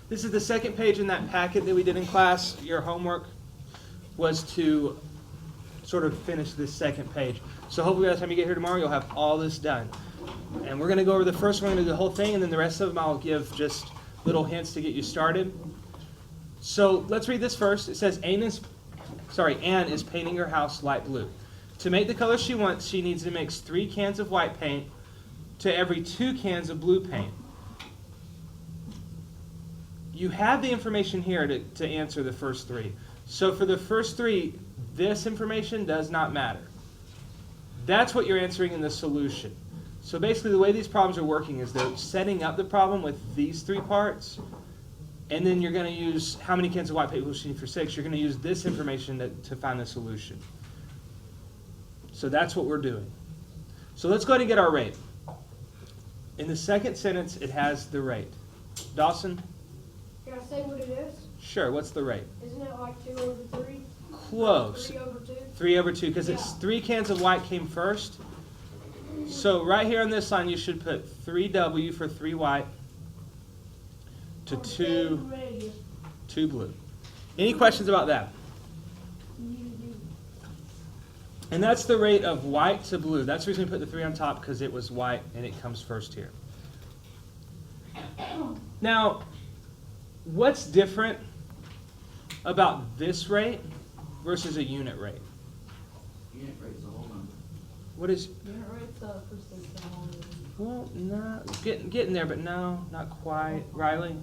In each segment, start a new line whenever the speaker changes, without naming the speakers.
This is the second page in that packet that we did in class. Your homework was to sort of finish this second page. So hopefully by the time you get here tomorrow, you'll have all this done. And we're going to go over the first one, we're going to do the whole thing, and then the rest of them I'll give just little hints to get you started. So let's read this first. It says, Anne is painting her house light blue. To make the color she wants, she needs to mix 3 cans of white paint to every 2 cans of blue paint. You have the information here to answer the first 3. So for the first 3, this information does not matter. That's what you're answering in the solution. So basically the way these problems are working is they're setting up the problem with these 3 parts, and then you're going to use how many cans of white paint will she need for 6. You're going to use this information to find the solution. So that's what we're doing. So let's go ahead and get our rate. In the second sentence, it has the rate. Dawson?
Can I say what it is?
Sure, what's the rate?
Isn't it like 2 over 3?
Close.
3 over 2?
3 over 2, because it's 3 cans of white came first. So right here on this line, you should put 3W for 3 white to 2 blue. Any questions about that? And that's the rate of white to blue. That's the reason we put the 3 on top, because it was white and it comes first here. Now, what's different about this rate versus a unit rate?
Unit rate is a whole number.
What is?
Unit rate's the percent of all of them.
Well, no, getting there, but no, not quite. Riley?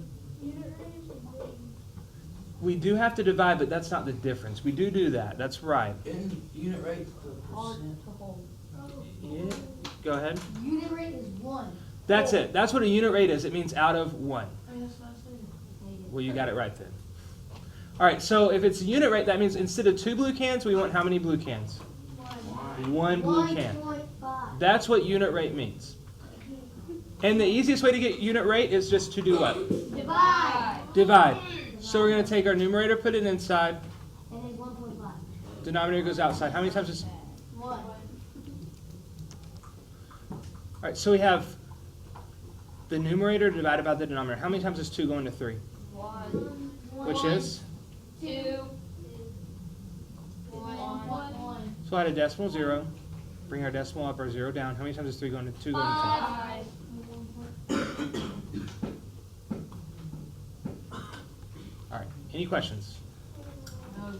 We do have to divide, but that's not the difference. We do that. That's right.
In unit rate, the
Hard
percent.
to hold.
Yeah. Go ahead.
Unit rate is 1.
That's it. That's what a unit rate is. It means out of 1.
That's what I said.
Well, you got it right then. All right, so if it's a unit rate, that means instead of 2 blue cans, we want how many blue cans? 1 blue can.
1.5.
That's what unit rate means. And the easiest way to get unit rate is just to do what?
Divide.
Divide. So we're going to take our numerator, put it inside.
And it's 1.5.
Denominator goes outside. How many times is...
1.
All right, so we have the numerator divided by the denominator. How many times is 2 going to 3?
1,
Which is?
2, 1,
So add a decimal 0. Bring our decimal up or 0 down. How many times is 3 going to 2 going to
5.
All right, any questions?
No, sir.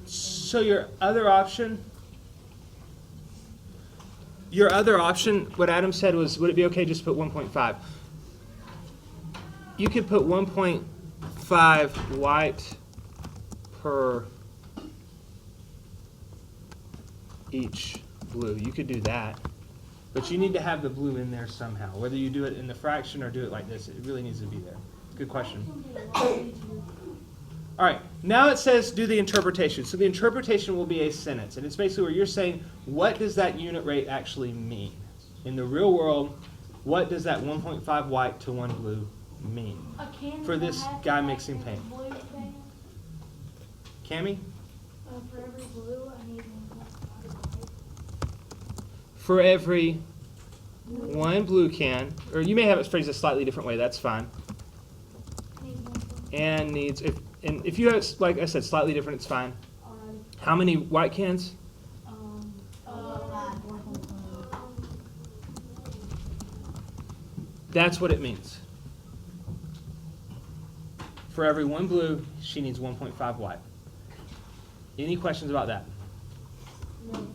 So your other option, what Adam said was, would it be okay just to put 1.5? You could put 1.5 white per each blue. You could do that. But you need to have the blue in there somehow. Whether you do it in the fraction or do it like this, it really needs to be there. Good question. All right, now it says do the interpretation. So the interpretation will be a sentence. And it's basically where you're saying, what does that unit rate actually mean? In the real world, what does that 1.5 white to 1 blue mean for this guy mixing paint? Cammy?
For every blue, I need 1.5.
For every 1 blue can, or you may have it phrased a slightly different way, that's fine. And needs, if you have it, like I said, slightly different, it's fine. How many white cans? That's what it means. For every 1 blue, she needs 1.5 white. Any questions about that?
No.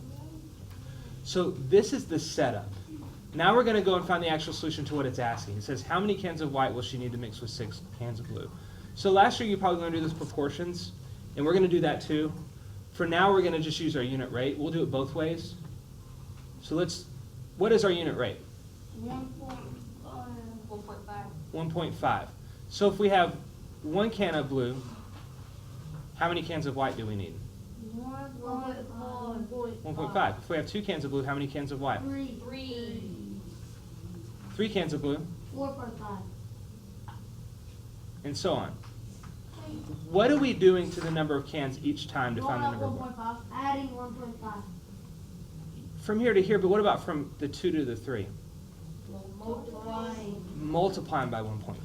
So this is the setup. Now we're going to go and find the actual solution to what it's asking. It says, how many cans of white will she need to mix with 6 cans of blue? So last year you probably learned to do this proportions, and we're going to do that too. For now, we're going to just use our unit rate. We'll do it both ways. So what is our unit rate?
1.5.
1.5. So if we have 1 can of blue, how many cans of white do we need? 1.5. If we have 2 cans of blue, how many cans of white?
3.
3 cans of blue,
4.5.
and so on. What are we doing to the number of cans each time to find the number of white?
Adding 1.5.
from here to here, but what about from the 2 to the 3?
Multiplying.
Multiplying by 1.5.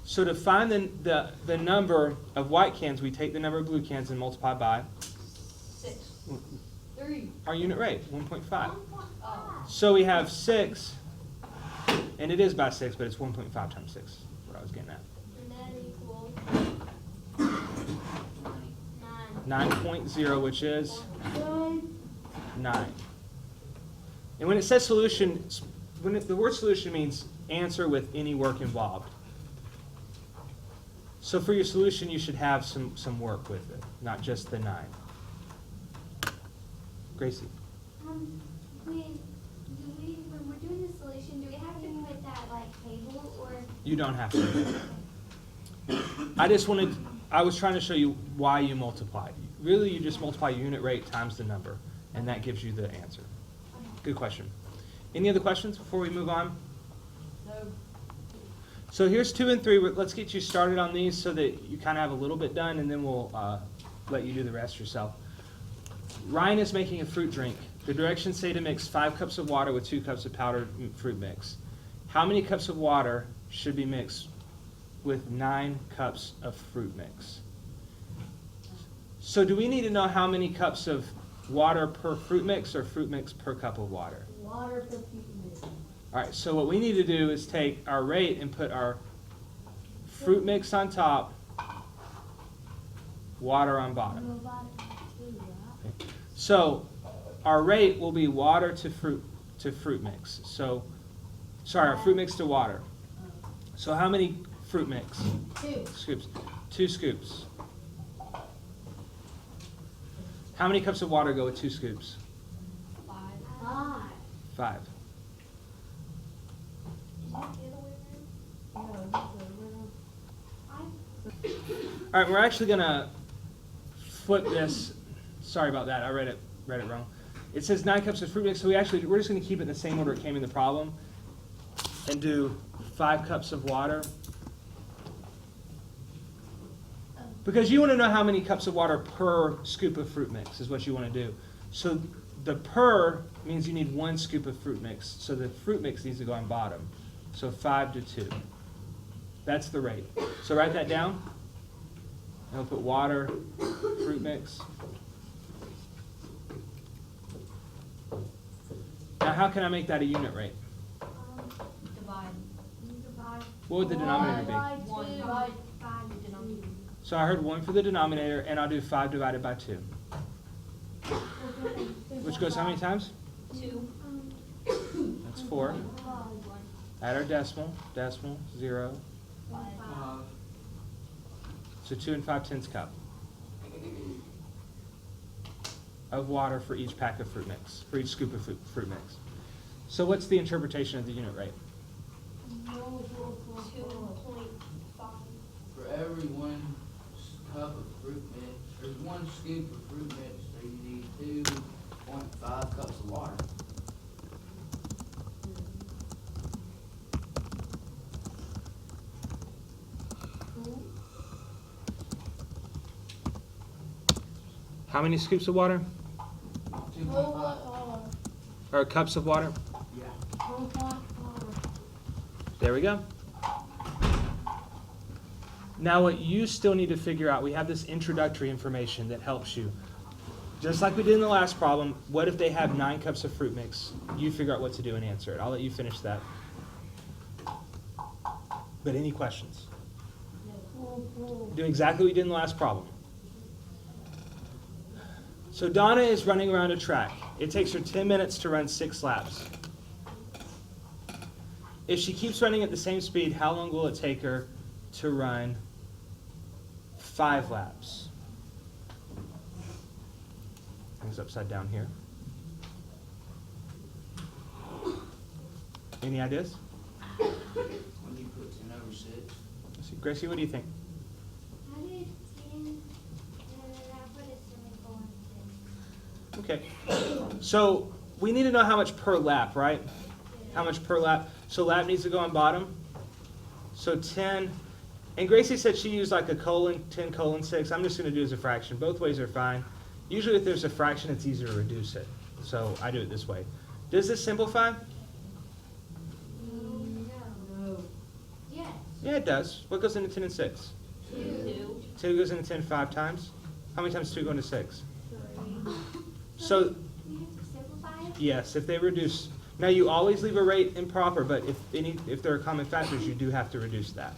So to find the number of white cans, we take the number of blue cans and multiply by
6. 3.
our unit rate, 1.5.
Oh.
So we have 6, and it is by 6, but it's 1.5 times 6, what I was getting at.
And that equals
9.
9.0, which is
9.
9. And when it says solution, the word solution means answer with any work involved. So for your solution, you should have some work with it, not just the 9. Gracie.
When we're doing the solution, do we have to put that like table or?
You don't have to. I was trying to show you why you multiplied. Really, you just multiply unit rate times the number, and that gives you the answer. Good question. Any other questions before we move on?
No.
So here's 2 and 3. Let's get you started on these so that you kind of have a little bit done, and then we'll let you do the rest yourself. Ryan is making a fruit drink. The directions say to mix 5 cups of water with 2 cups of powdered fruit mix. How many cups of water should be mixed with 9 cups of fruit mix? So do we need to know how many cups of water per fruit mix or fruit mix per cup of water?
Water per cubic meter.
All right, so what we need to do is take our rate and put our fruit mix on top, water on bottom.
Nobody can do that.
So our rate will be water to fruit mix. So, sorry, our fruit mix to water. So how many fruit mix?
2.
Scoops. 2 scoops. How many cups of water go with 2 scoops?
5.
5.
5. All right, we're actually gonna flip this. Sorry about that. I read it wrong. It says 9 cups of fruit mix, so we're just gonna keep it in the same order it came in the problem, and do 5 cups of water. Because you want to know how many cups of water per scoop of fruit mix is what you want to do. So the per means you need 1 scoop of fruit mix. So the fruit mix needs to go on bottom. So 5 to 2. That's the rate. So write that down. And we'll put water, fruit mix. Now how can I make that a unit rate?
Divide.
What would the denominator be?
1. Divide.
5.
So I heard 1 for the denominator, and I'll do 5 divided by 2. Which goes how many times?
2.
That's 4. Add our decimal, 0. So 2 and 5/10 cup of water for each pack of fruit mix, for each scoop of fruit mix. So what's the interpretation of the unit rate?
2.5.
For every 1 cup of fruit mix, or 1 scoop of fruit mix, so you need 2.5 cups of water.
How many scoops of water?
2.5.
Or cups of water?
Yeah.
There we go. Now what you still need to figure out, we have this introductory information that helps you. Just like we did in the last problem, what if they have 9 cups of fruit mix? You figure out what to do and answer it. I'll let you finish that. But any questions? Do exactly what we did in the last problem. So Donna is running around a track. It takes her 10 minutes to run 6 laps. If she keeps running at the same speed, how long will it take her to run 5 laps? Things upside down here. Any ideas?
When you put 10 over 6.
Let's see. Gracie, what do you think?
I did 10, and then I put a semicolon in 10.
Okay. So we need to know how much per lap, right? How much per lap? So lap needs to go on bottom. So 10. And Gracie said she used like a colon, 10:6. I'm just going to do it as a fraction. Both ways are fine. Usually if there's a fraction, it's easier to reduce it. so I do it this way. Does this simplify?
No. Yes.
Yeah, it does. What goes into 10 and 6?
2.
2 goes into 10 5 times. How many times 2 go into 6? So,
We have to simplify it?
yes, if they reduce. Now, you always leave a rate improper, but if there are common factors, you do have to reduce that.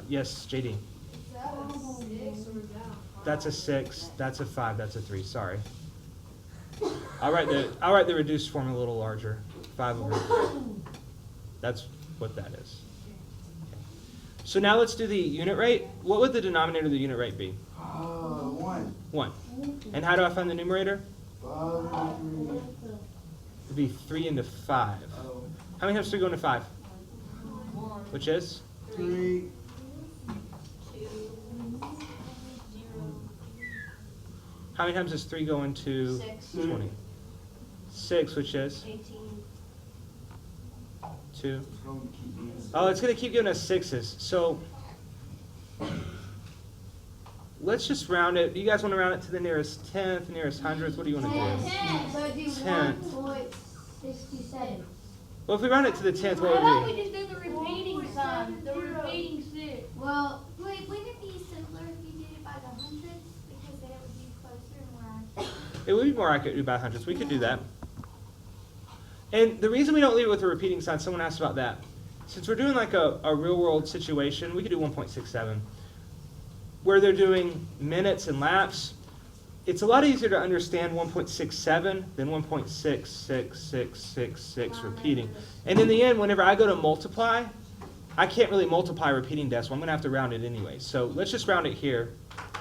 Yes, JD.
Is that a 6 or is that a 5?
That's a 6, that's a 5, that's a 3, sorry. I'll write the reduced form a little larger. 5 over 3. That's what that is. So now let's do the unit rate. What would the denominator of the unit rate be?
1.
1. And how do I find the numerator?
5 and 3.
It'd be 3 into 5.
Oh.
How many times 3 go into 5?
1,
Which is?
3.
2, 0,
How many times does 3 go into
6,
20? 6, which is?
18,
2.
It's going to keep being.
Oh, it's going to keep giving us 6s. So let's just round it. You guys want to round it to the nearest 10th, nearest 100th? What do you want to do?
10. So do
10.
1.67.
Well, if we round it to the 10th,
How
what
about
would
we
it be?
just do the repeating sign? The repeating 6.
Well,
Wait, wouldn't it be simpler if you did it by the hundredths? Because then it would be closer and more accurate.
It would be more accurate to do by hundredths. We could do that. And the reason we don't leave it with a repeating sign, someone asked about that. Since we're doing like a real world situation, we could do 1.67. Where they're doing minutes and laps, it's a lot easier to understand 1.67 than 1.66666 repeating. And in the end, whenever I go to multiply, I can't really multiply repeating decimal. I'm going to have to round it anyway. So let's just round it here,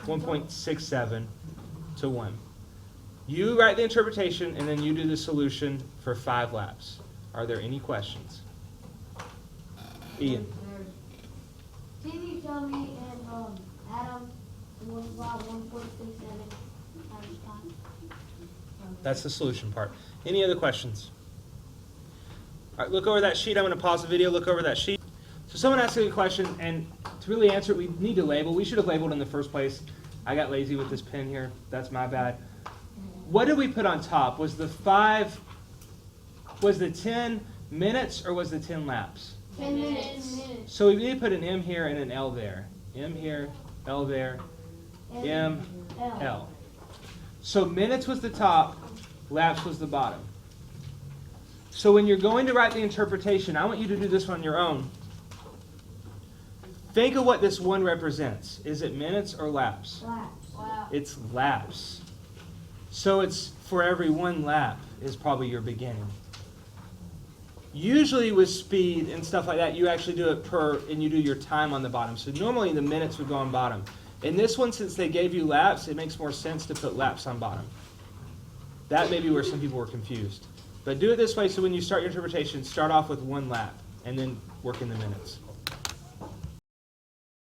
1.67 to 1. You write the interpretation, and then you do the solution for 5 laps. Are there any questions? Ian.
can you tell me in Adam multiply 1.67 times 5?
That's the solution part. Any other questions? All right, look over that sheet. I'm going to pause the video, look over that sheet. So someone asked a question, and to really answer it, we need to label. We should have labeled in the first place. I got lazy with this pen here. That's my bad. What did we put on top? Was the 10 minutes, or was the 10 laps?
10 minutes.
So we need to put an M here and an L there. M here, L there, M, L. So minutes was the top, laps was the bottom. So when you're going to write the interpretation, I want you to do this on your own. Think of what this 1 represents. Is it minutes or laps?
Laps.
Wow.
It's laps. So it's for every 1 lap is probably your beginning. Usually with speed and stuff like that, you actually do it per, and you do your time on the bottom. So normally the minutes would go on bottom. In this one, since they gave you laps, it makes more sense to put laps on bottom. That may be where some people were confused. But do it this way, so when you start your interpretation, start off with 1 lap, and then work in the minutes.